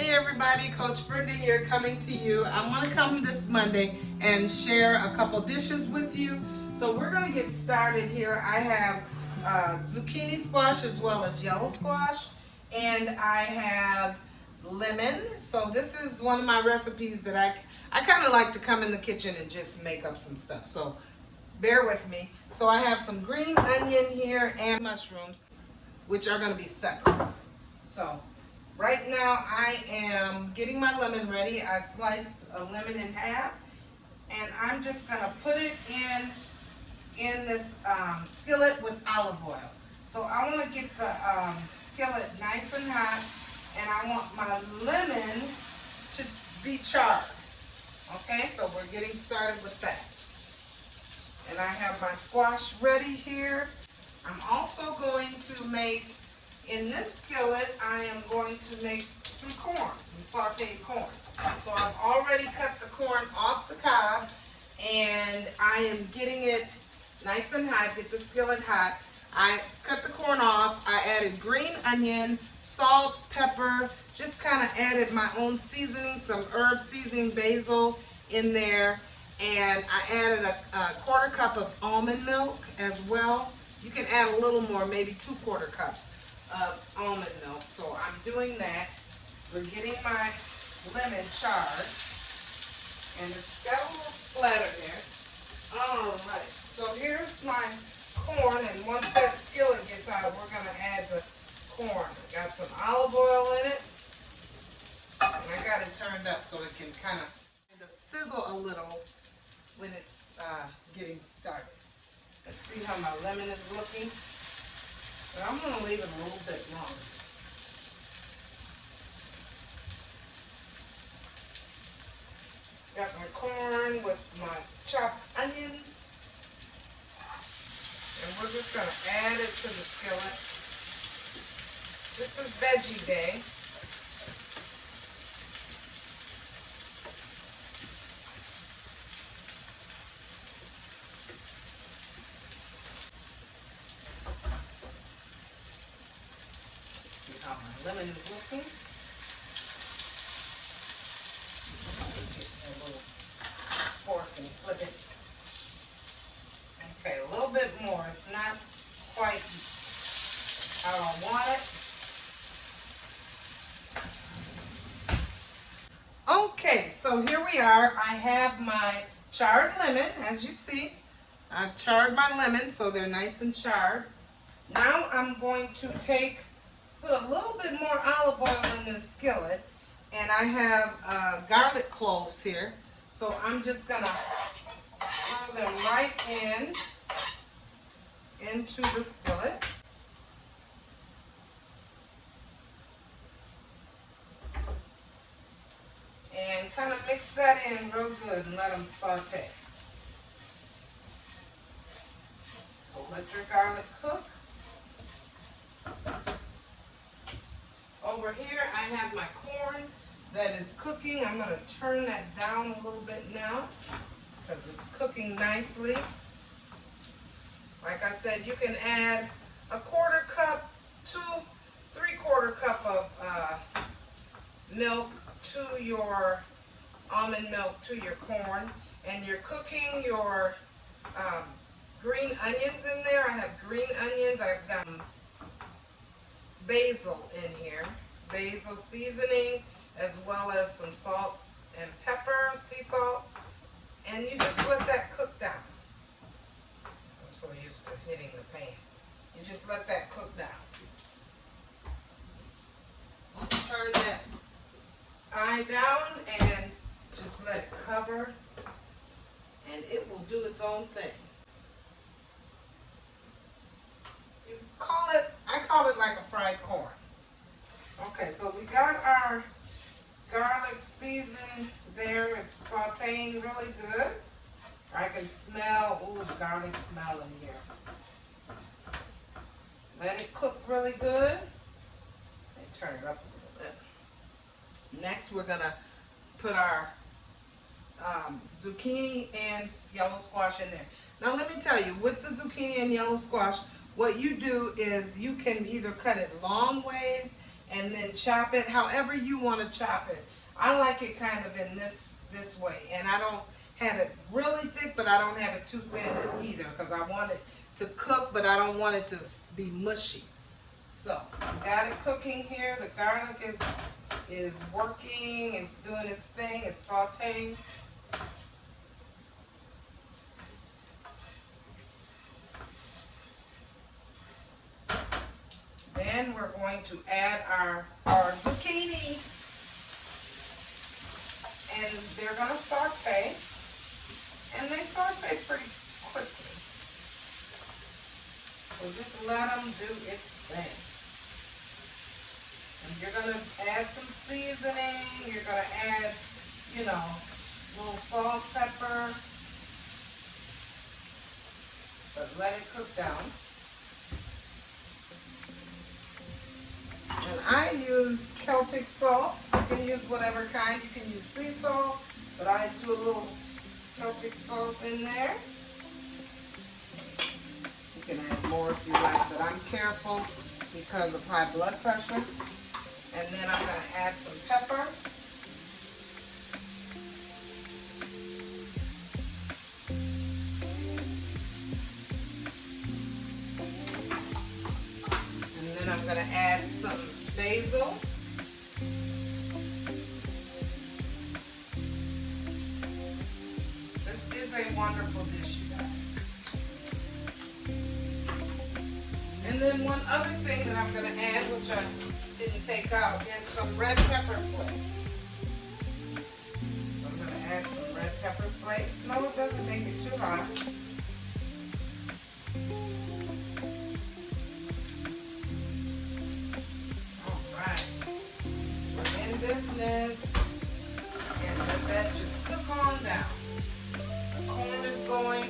Hey everybody, Coach Brenda here coming to you. I'm going to come this Monday and share a couple dishes with you. So we're going to get started here. I have zucchini squash as well as yellow squash, and I have lemon. So this is one of my recipes that I kind of like to come in the kitchen and just make up some stuff. So bear with me. So I have some green onion here and mushrooms, which are going to be separate. So right now I am getting my lemon ready. I sliced a lemon in half, and I'm just going to put it in this skillet with olive oil. So I want to get the skillet nice and hot, and I want my lemon to be charred. Okay, so we're getting started with that. And I have my squash ready here. I'm also going to make, in this skillet, I am going to make some corn, some sauteed corn. So I've already cut the corn off the cob, and I am getting it nice and hot. Get the skillet hot. I cut the corn off. I added green onion, salt, pepper, just kind of added my own seasoning, some herb seasoning, basil in there, and I added a quarter cup of almond milk as well. You can add a little more, maybe 2/4 cups of almond milk. So I'm doing that. We're getting my lemon charred, and it's got a little splatter there. All right, so here's my corn, and once that skillet gets out, we're going to add the corn. I got some olive oil in it, and I got it turned up so it can kind of sizzle a little when it's getting started. Let's see how my lemon is looking. But I'm going to leave it a little bit longer. Got my corn with my chopped onions. And we're just going to add it to the skillet. This is veggie day. How my lemon is looking. Get a little fork and flip it. Okay, a little bit more. It's not quite how I want it. Okay, so here we are. I have my charred lemon, as you see. I've charred my lemons so they're nice and charred. Now I'm going to put a little bit more olive oil in this skillet, and I have garlic cloves here, so I'm just gonna throw them right into the skillet. And kind of mix that in real good and let them saute. So let your garlic cook. Over here, I have my corn that is cooking. I'm going to turn that down a little bit now because it's cooking nicely. Like I said, you can add a 1/4 cup to 3/4 cup of milk to your almond milk to your corn. And you're cooking your green onions in there. I have green onions. I've got basil in here, basil seasoning, as well as some salt and pepper, sea salt, and you just let that cook down. I'm so used to hitting the pan. You just let that cook down. Turn that eye down and just let it cover, and it will do its own thing. I call it like a fried corn. Okay, so we got our garlic seasoned there. It's sauteing really good. I can smell, the garlic smell in here. Let it cook really good. And turn it up a little bit. Next, we're gonna put our zucchini and yellow squash in there. Now let me tell you, with the zucchini and yellow squash, what you do is you can either cut it long ways and then chop it however you want to chop it. I like it kind of in this way, and I don't have it really thick, but I don't have it too thin either, because I want it to cook, but I don't want it to be mushy. So got it cooking here. The garlic is working. It's doing its thing. It's sauteing. Then we're going to add our zucchini, and they're going to saute, and they saute pretty quickly. So just let them do its thing. And you're going to add some seasoning. You're going to add, you know, a little salt, pepper, but let it cook down. And I use Celtic salt. You can use whatever kind. You can use sea salt, but I do a little Celtic salt in there. You can add more if you like, but I'm careful because of high blood pressure. And then I'm going to add some pepper. And then I'm going to add some basil. This is a wonderful dish, you guys. And then one other thing that I'm going to add, which I didn't take out, is some red pepper flakes. I'm going to add some red pepper flakes. No, it doesn't make it too hot. Business, and let that just cook on down. The corn is going.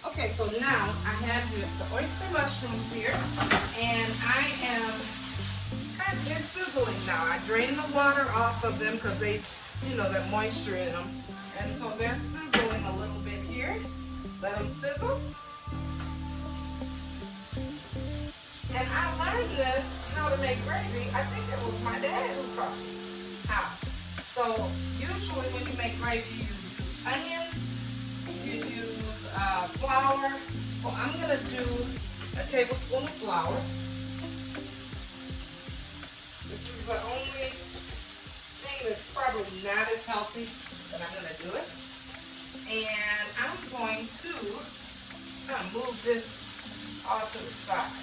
Okay, so now I have the oyster mushrooms here, and I am kind of, they're sizzling now. I drained the water off of them because they, you know, that moisture in them, and so they're sizzling a little bit here. Let them sizzle. And I learned this, how to make gravy. I think it was my dad who taught me how. So usually when you make gravy, you use onions, you use flour. So I'm going to do a tablespoon of flour. This is the only thing that's probably not as healthy, but I'm going to do it. And I'm going to kind of move this all to the side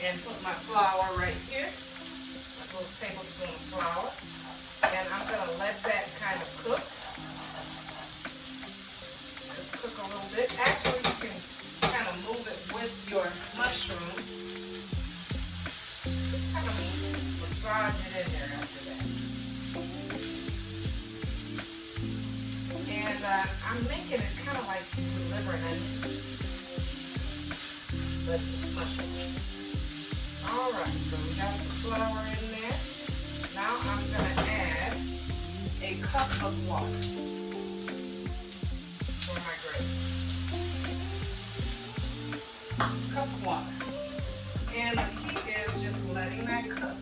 and put my flour right here, a little tablespoon of flour, and I'm going to let that kind of cook. Just cook a little bit. Actually, you can kind of move it with your mushrooms. Just kind of massage it in there after that. And I'm making it kind of like liver and onion, but it's mushrooms. Alright, so we got the flour in there. Now I'm going to add a cup of water for my gravy. Cup of water. And the key is just letting that cook.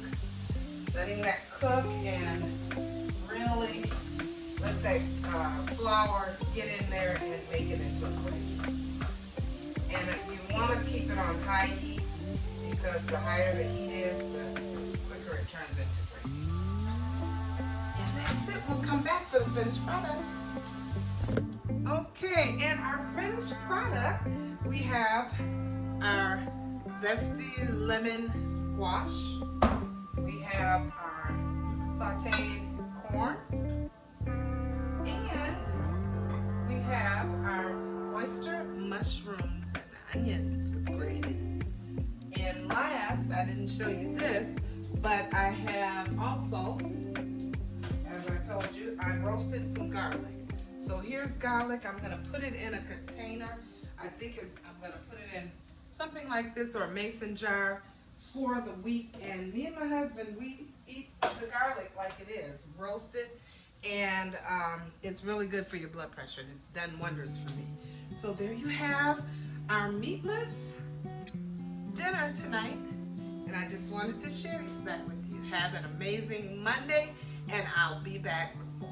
Letting that cook and really let that flour get in there and make it into a gravy. And you want to keep it on high heat, because the higher the heat is, the quicker it turns into gravy. And that's it. We'll come back for the finished product. Okay, and our finished product, we have our zesty lemon squash. We have our sauteed corn. And we have our oyster mushrooms and onions with gravy. And last, I didn't show you this, but I have also, as I told you, I roasted some garlic. So here's garlic. I'm going to put it in a container. I'm going to put it in something like this, or a mason jar, for the week. And me and my husband, we eat the garlic like it is, roasted. And it's really good for your blood pressure. And it's done wonders for me. So there you have our meatless dinner tonight, and I just wanted to share that with you. have an amazing Monday, and I'll be back with more.